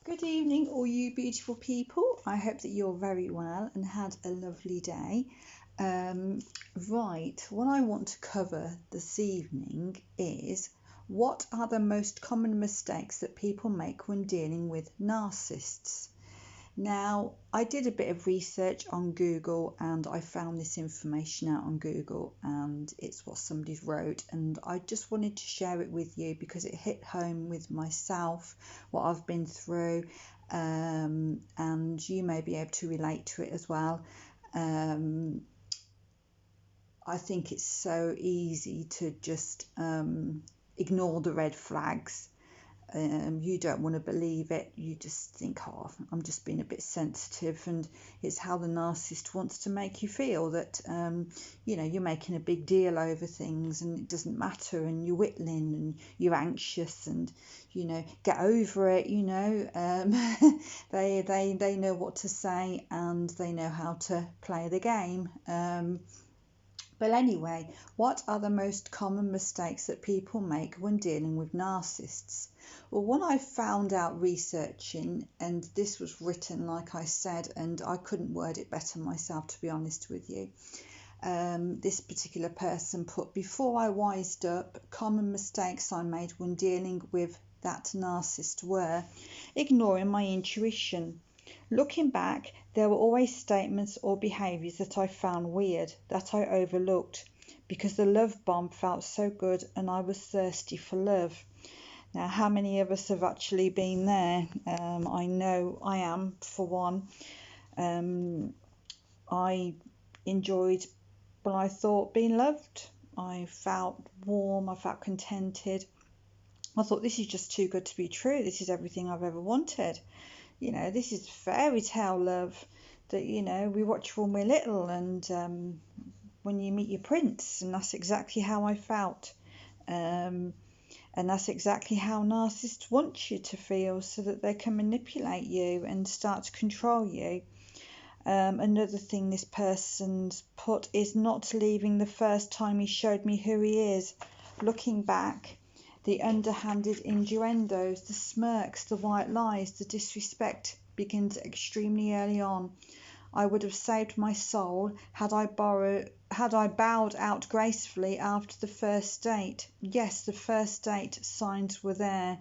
Good evening, all you beautiful people. I hope that you're very well and had a lovely day. Um, right, what I want to cover this evening is what are the most common mistakes that people make when dealing with narcissists. Now, I did a bit of research on Google and I found this information out on Google, and it's what somebody wrote, and I just wanted to share it with you because it hit home with myself, what I've been through, and you may be able to relate to it as well. Um, I think it's so easy to just ignore the red flags. You don't want to believe it. You just think, oh, I'm just being a bit sensitive, and it's how the narcissist wants to make you feel that you're making a big deal over things and it doesn't matter, and you're whittling and you're anxious, and get over it. They know what to say and they know how to play the game. But anyway, what are the most common mistakes that people make when dealing with narcissists? Well, what I found out researching, and this was written, like I said, and I couldn't word it better myself, to be honest with you. This particular person put, before I wised up, common mistakes I made when dealing with that narcissist were ignoring my intuition. Looking back, there were always statements or behaviours that I found weird, that I overlooked, because the love bomb felt so good and I was thirsty for love. Now, how many of us have actually been there? I know I am, for one. I enjoyed what I thought being loved. I felt warm, I felt contented. I thought, this is just too good to be true. This is everything I've ever wanted. This is fairy tale love that, we watch when we're little, and when you meet your prince, and that's exactly how I felt. And that's exactly how narcissists want you to feel, so that they can manipulate you and start to control you. Another thing this person's put is not leaving the first time he showed me who he is. Looking back, the underhanded innuendos, the smirks, the white lies, the disrespect begins extremely early on. I would have saved my soul had I bowed out gracefully after the first date. Yes, the first date signs were there.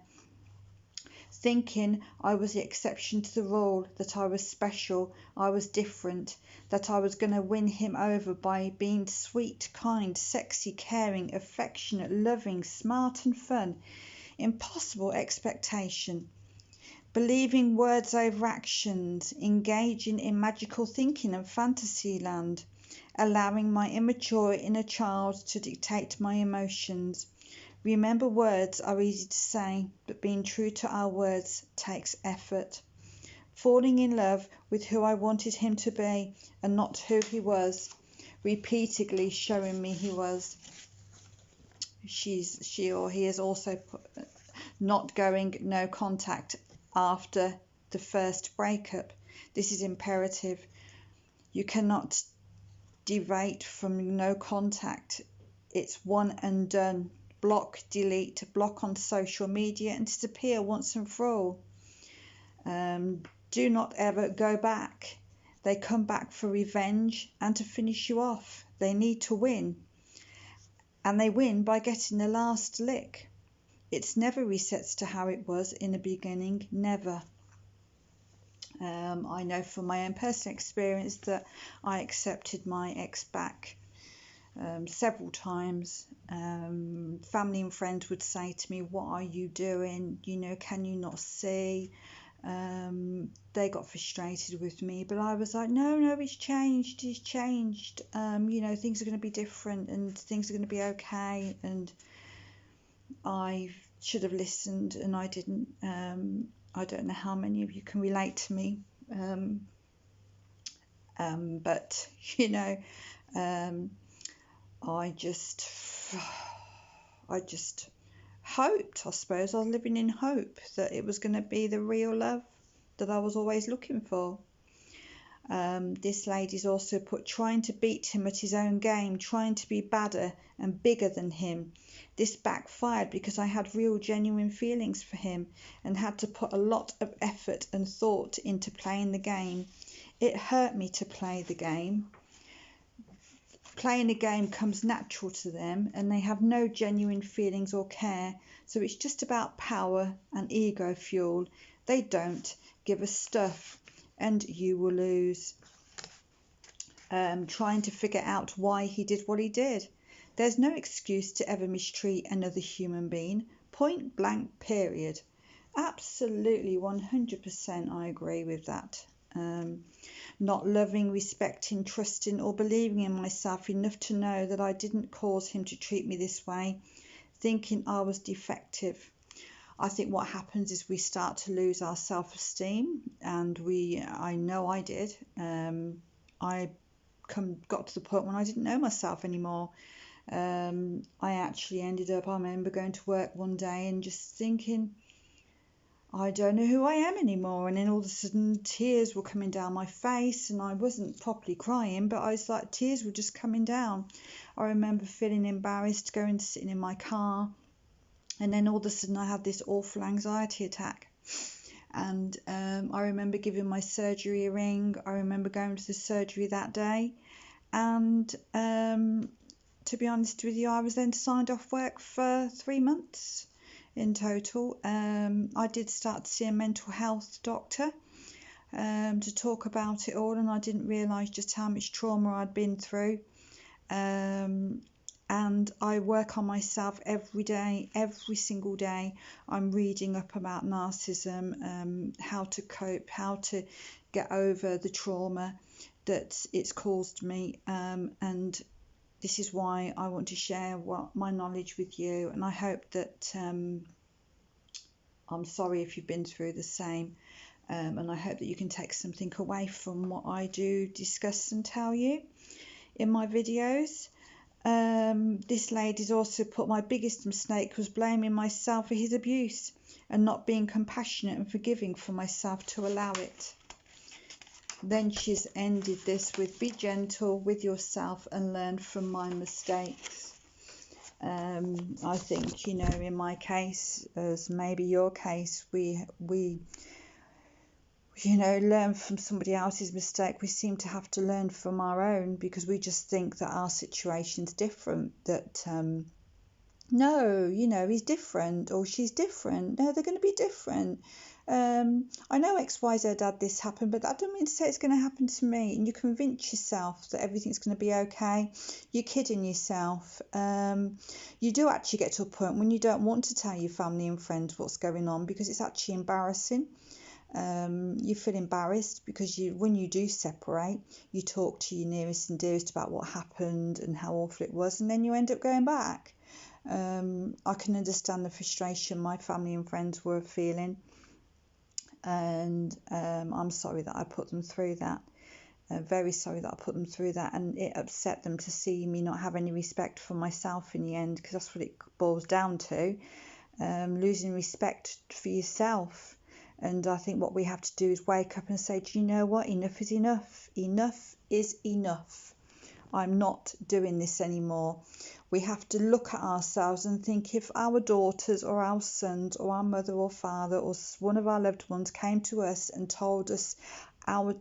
Thinking I was the exception to the rule, that I was special, I was different, that I was going to win him over by being sweet, kind, sexy, caring, affectionate, loving, smart and fun. Impossible expectation. Believing words over actions, engaging in magical thinking and fantasy land, allowing my immature inner child to dictate my emotions. Remember, words are easy to say, but being true to our words takes effort. Falling in love with who I wanted him to be and not who he was, repeatedly showing me he was. She or he has also put not going, no contact after the first breakup. This is imperative. You cannot deviate from no contact. It's one and done. Block, delete, block on social media and disappear once and for all. Do not ever go back. They come back for revenge and to finish you off. They need to win. And they win by getting the last lick. It's never resets to how it was in the beginning, never. I know from my own personal experience that I accepted my ex back several times. Family and friends would say to me, what are you doing? Can you not see? They got frustrated with me, but I was like, no, it's changed. Things are going to be different and things are going to be okay. And I should have listened and I didn't. I don't know how many of you can relate to me. But I just hoped, I suppose, I was living in hope that it was going to be the real love that I was always looking for. This lady's also put trying to beat him at his own game, trying to be badder and bigger than him. This backfired because I had real genuine feelings for him and had to put a lot of effort and thought into playing the game. It hurt me to play the game. Playing a game comes natural to them and they have no genuine feelings or care, so it's just about power and ego fuel. They don't give a stuff and you will lose. Trying to figure out why he did what he did. There's no excuse to ever mistreat another human being. Point blank, period. Absolutely, 100% I agree with that. Not loving, respecting, trusting or believing in myself enough to know that I didn't cause him to treat me this way, thinking I was defective. I think what happens is we start to lose our self-esteem, and I know I did. I got to the point when I didn't know myself anymore. I actually ended up, I remember going to work one day and just thinking, I don't know who I am anymore. And then all of a sudden tears were coming down my face, and I wasn't properly crying, but I was like, tears were just coming down. I remember feeling embarrassed, going to sitting in my car, and then all of a sudden I had this awful anxiety attack. And I remember giving my surgery a ring. I remember going to the surgery that day, and to be honest with you, I was then signed off work for 3 months in total. I did start to see a mental health doctor to talk about it all, and I didn't realise just how much trauma I'd been through. And I work on myself every day, every single day. I'm reading up about narcissism, how to cope, how to get over the trauma that it's caused me, and this is why I want to share my knowledge with you. And I hope that I'm sorry if you've been through the same, and I hope that you can take something away from what I do discuss and tell you in my videos. This lady's also put, my biggest mistake was blaming myself for his abuse and not being compassionate and forgiving for myself to allow it. Then she's ended this with, be gentle with yourself and learn from my mistakes. I think, in my case, as maybe your case, we learn from somebody else's mistake. We seem to have to learn from our own because we just think that our situation's different, that no, he's different or she's different. No, they're going to be different. I know XYZ had this happen, but that doesn't mean to say it's going to happen to me. And you convince yourself that everything's going to be okay. You're kidding yourself. You do actually get to a point when you don't want to tell your family and friends what's going on because it's actually embarrassing. You feel embarrassed because when you do separate, you talk to your nearest and dearest about what happened and how awful it was, and then you end up going back. I can understand the frustration my family and friends were feeling, and I'm sorry that I put them through that. Very sorry that I put them through that, and it upset them to see me not have any respect for myself in the end, because that's what it boils down to, losing respect for yourself. And I think what we have to do is wake up and say, do you know what? Enough is enough. Enough is enough. I'm not doing this anymore. We have to look at ourselves and think, if our daughters or our sons or our mother or father or one of our loved ones came to us and told us our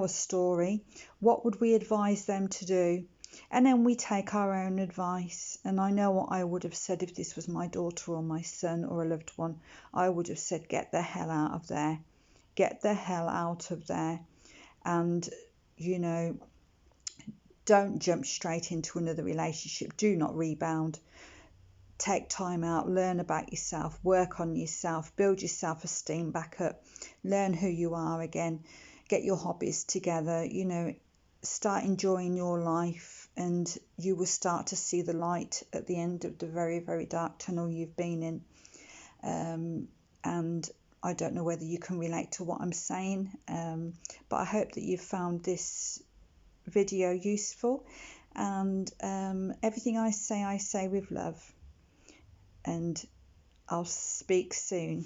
story, what would we advise them to do? And then we take our own advice. And I know what I would have said if this was my daughter or my son or a loved one. I would have said, get the hell out of there. Get the hell out of there. And, don't jump straight into another relationship. Do not rebound. Take time out. Learn about yourself. Work on yourself. Build your self-esteem back up. Learn who you are again. Get your hobbies together. Start enjoying your life, and you will start to see the light at the end of the very, very dark tunnel you've been in. And I don't know whether you can relate to what I'm saying, but I hope that you've found this video useful, and everything I say with love, and I'll speak soon.